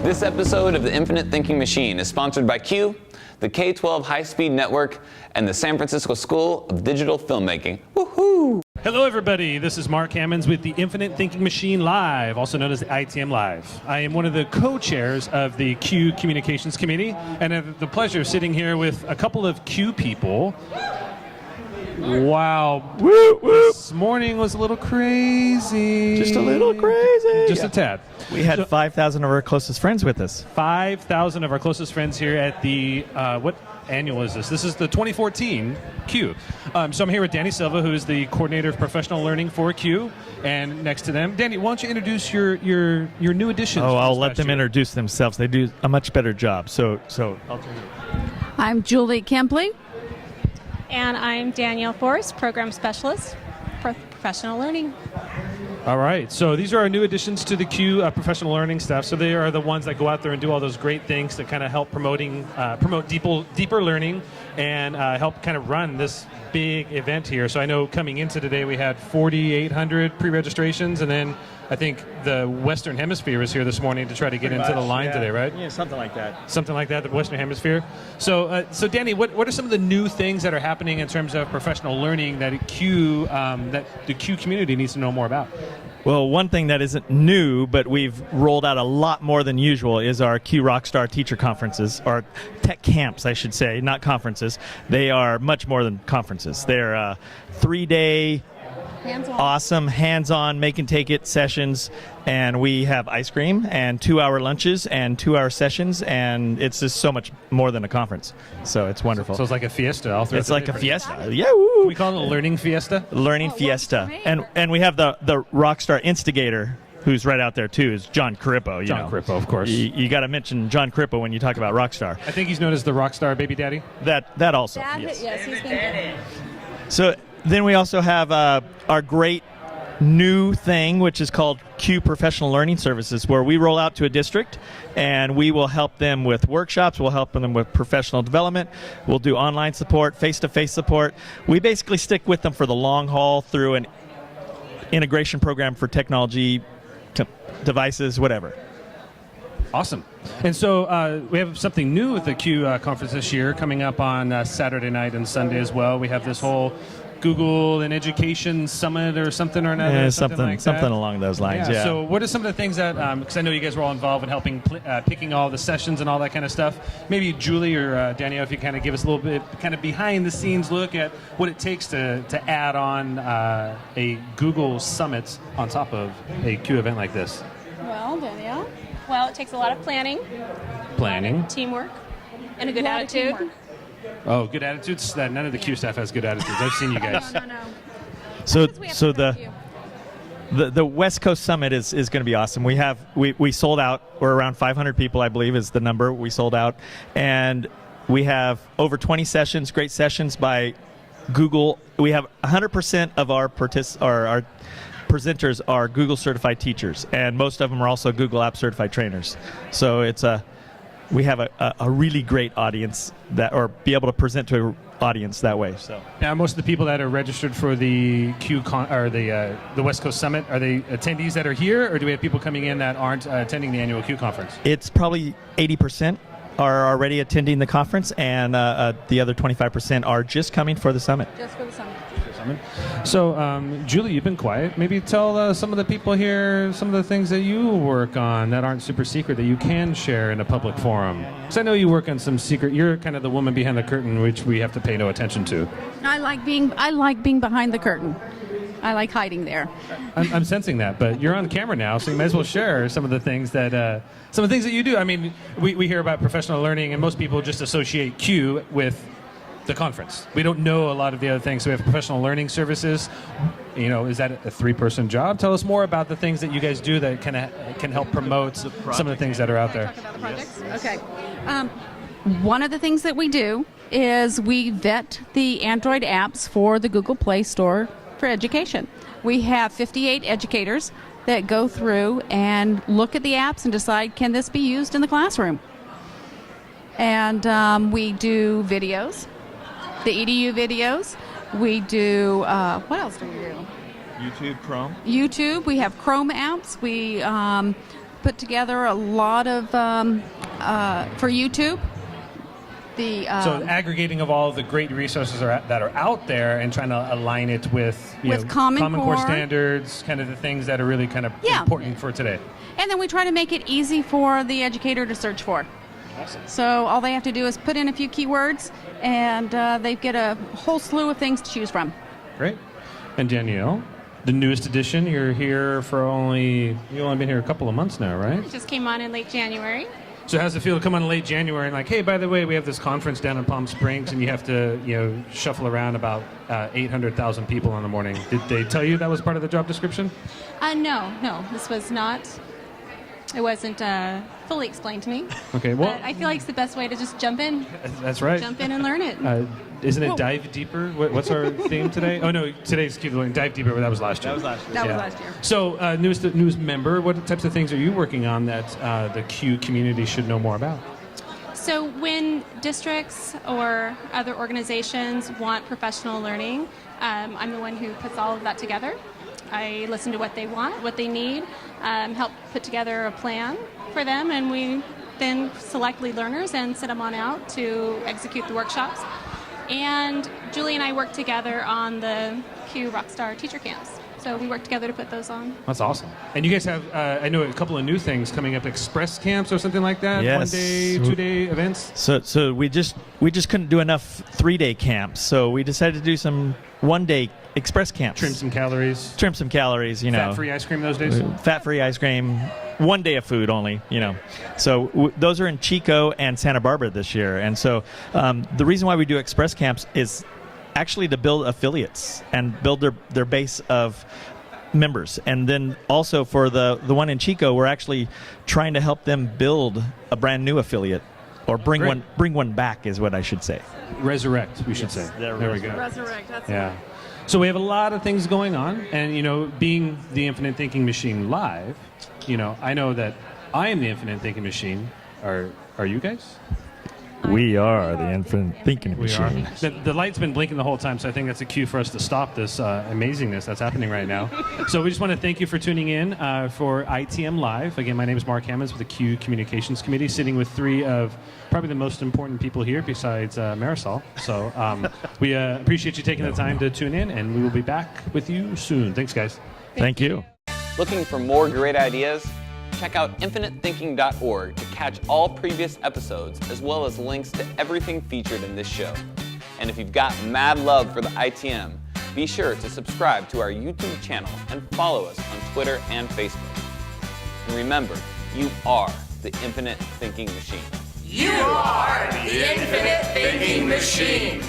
This episode of the Infinite Thinking Machine is sponsored by Q, the K-12 High-Speed Network, and the San Francisco School of Digital Filmmaking. Woohoo! Hello, everybody. This is Mark Hammons with the Infinite Thinking Machine Live, also known as the ITM Live. I am one of the co-chairs of the Q Communications Committee, and I have the pleasure of sitting here with a couple of Q people. Wow. Whoop, whoop. This morning was a little crazy. Just a little crazy. Just a tad. We had 5,000 of our closest friends with us. 5,000 of our closest friends here at the, what annual is this? This is the 2014 Q. So I'm here with Danny Silva, who is the coordinator of professional learning for Q. And next to them, Danny, why don't you introduce your new additions? Oh, I'll let them introduce themselves. They do a much better job. So I'll turn it. I'm Juli, Kimbley. And I'm Danielle Forst, Program Specialist for Professional Learning. All right, so these are our new additions to the Q professional learning staff. So they are the ones that go out there and do all those great things that kind of help promote deeper learning and help kind of run this big event here. So I know coming into today we had 4,800 pre-registrations, and then I think the Western Hemisphere was here this morning to try to get into the line today, right? Yeah, something like that. Something like that, the Western Hemisphere. So, Danny, what are some of the new things that are happening in terms of professional learning that that the Q community needs to know more about? Well, one thing that isn't new, but we've rolled out a lot more than usual, is our Q Rockstar Teacher Conferences, or tech camps, I should say, not conferences. They are much more than conferences. They're 3-day, awesome, hands-on, make-and-take-it sessions, and we have ice cream and 2-hour lunches and 2-hour sessions, and it's just so much more than a conference. So it's wonderful. So it's like a fiesta. It's like a fiesta. Yeah, woo. We call it a learning fiesta. Learning fiesta, and we have the Rockstar instigator, who's right out there too, is John Carippo. John Carippo, of course. You got to mention John Carippo when you talk about Rockstar. I think he's known as the Rockstar Baby Daddy. That also. Yes, he's been good. So then we also have our great new thing, which is called Q Professional Learning Services, where we roll out to a district and we will help them with workshops, we'll help them with professional development, we'll do online support, face-to-face support. We basically stick with them for the long haul through an integration program for technology, devices, whatever. Awesome. And so we have something new with the Q conference this year coming up on Saturday night and Sunday as well. We have this whole Google and Education Summit or something or another. Yeah, something like that. Something along those lines, yeah. So what are some of the things that, because I know you guys were all involved in helping picking all the sessions and all that kind of stuff. Maybe Juli or Danielle, if you kind of give us a little bit kind of behind the scenes look at what it takes to add on a Google Summit on top of a Q event like this. Well, Danielle? Well, it takes a lot of planning, teamwork, and a good attitude. Oh, good attitudes? None of the Q staff has good attitudes. I've seen you guys. No. So the West Coast Summit is going to be awesome. We sold out. We're around 500 people, I believe, is the number we sold out, and we have over 20 sessions, great sessions by Google. We have 100% of our presenters are Google certified teachers, and most of them are also Google App certified trainers. So we have a really great audience or be able to present to an audience that way. So now, most of the people that are registered for the the West Coast Summit, are they attendees that are here, or do we have people coming in that aren't attending the annual Q conference? It's probably 80% are already attending the conference, and the other 25% are just coming for the summit. Just for the summit. So, Juli, you've been quiet. Maybe tell some of the people here some of the things that you work on that aren't super secret that you can share in a public forum. Because I know you work on some secret. You're kind of the woman behind the curtain, which we have to pay no attention to. I like being behind the curtain. I like hiding there. I'm sensing that, but you're on camera now, so you might as well share some of the things that you do. I mean, we hear about professional learning, and most people just associate Q with the conference. We don't know a lot of the other things. So we have professional learning services. Is that a 3-person job? Tell us more about the things that you guys do that can help promote some of the things that are out there. Talk about the projects? Yes. Okay. One of the things that we do is we vet the Android apps for the Google Play Store for education. We have 58 educators that go through and look at the apps and decide, can this be used in the classroom? And we do videos, the EDU videos. We do, what else do we do? YouTube, Chrome. YouTube. We have Chrome apps. We put together a lot of for YouTube. So aggregating of all the great resources that are out there and trying to align it with, Common Core standards, kind of the things that are really kind of important for today. And then we try to make it easy for the educator to search for. Awesome. So all they have to do is put in a few keywords, and they get a whole slew of things to choose from. Great. And Danielle, the newest edition, you've only been here a couple of months now, right? It just came on in late January. So how's it feel to come on in late January and like, hey, by the way, we have this conference down in Palm Springs, and you have to, shuffle around about 800,000 people in the morning. Did they tell you that was part of the job description? No, this was not. It wasn't fully explained to me. Okay, well, but I feel like it's the best way to just jump in. That's right. Jump in and learn it. Isn't it Dive Deeper? What's our theme today? Oh no, today's Dive Deeper, but that was last year. That was last year. So, newest member, what types of things are you working on that the Q community should know more about? So when districts or other organizations want professional learning, I'm the one who puts all of that together. I listen to what they want, what they need, help put together a plan for them, and we then select lead learners and send them on out to execute the workshops. And Juli and I work together on the Q Rockstar teacher camps. So we work together to put those on. That's awesome. And you guys have, I know, a couple of new things coming up, express camps or something like that? Yes. 1 day, 2 day events? So we just couldn't do enough 3-day camps, so we decided to do some 1-day express camps. Trim some calories. Fat-free ice cream those days? Fat-free ice cream. 1 day of food only, So those are in Chico and Santa Barbara this year. And so the reason why we do express camps is actually to build affiliates and build their base of members. And then also for the one in Chico, we're actually trying to help them build a brand new affiliate, or bring one back is what I should say. Resurrect, we should say. There we go. Resurrect, that's Yeah. So we have a lot of things going on, and being the Infinite Thinking Machine live, I know that I am the Infinite Thinking Machine. Are you guys? We are the Infinite Thinking Machine. The light's been blinking the whole time, so I think that's a cue for us to stop this amazingness that's happening right now. So we just want to thank you for tuning in for ITM Live. Again, my name is Mark Hammons with the Q Communications Committee, sitting with 3 of probably the most important people here besides Marisol. So we appreciate you taking the time to tune in, and we will be back with you soon. Thanks, guys. Thank you. Looking for more great ideas? Check out infiniteThinking.org to catch all previous episodes, as well as links to everything featured in this show. And if you've got mad love for the ITM, be sure to subscribe to our YouTube channel and follow us on Twitter and Facebook. And remember, you are the Infinite Thinking Machine. You are the Infinite Thinking Machine.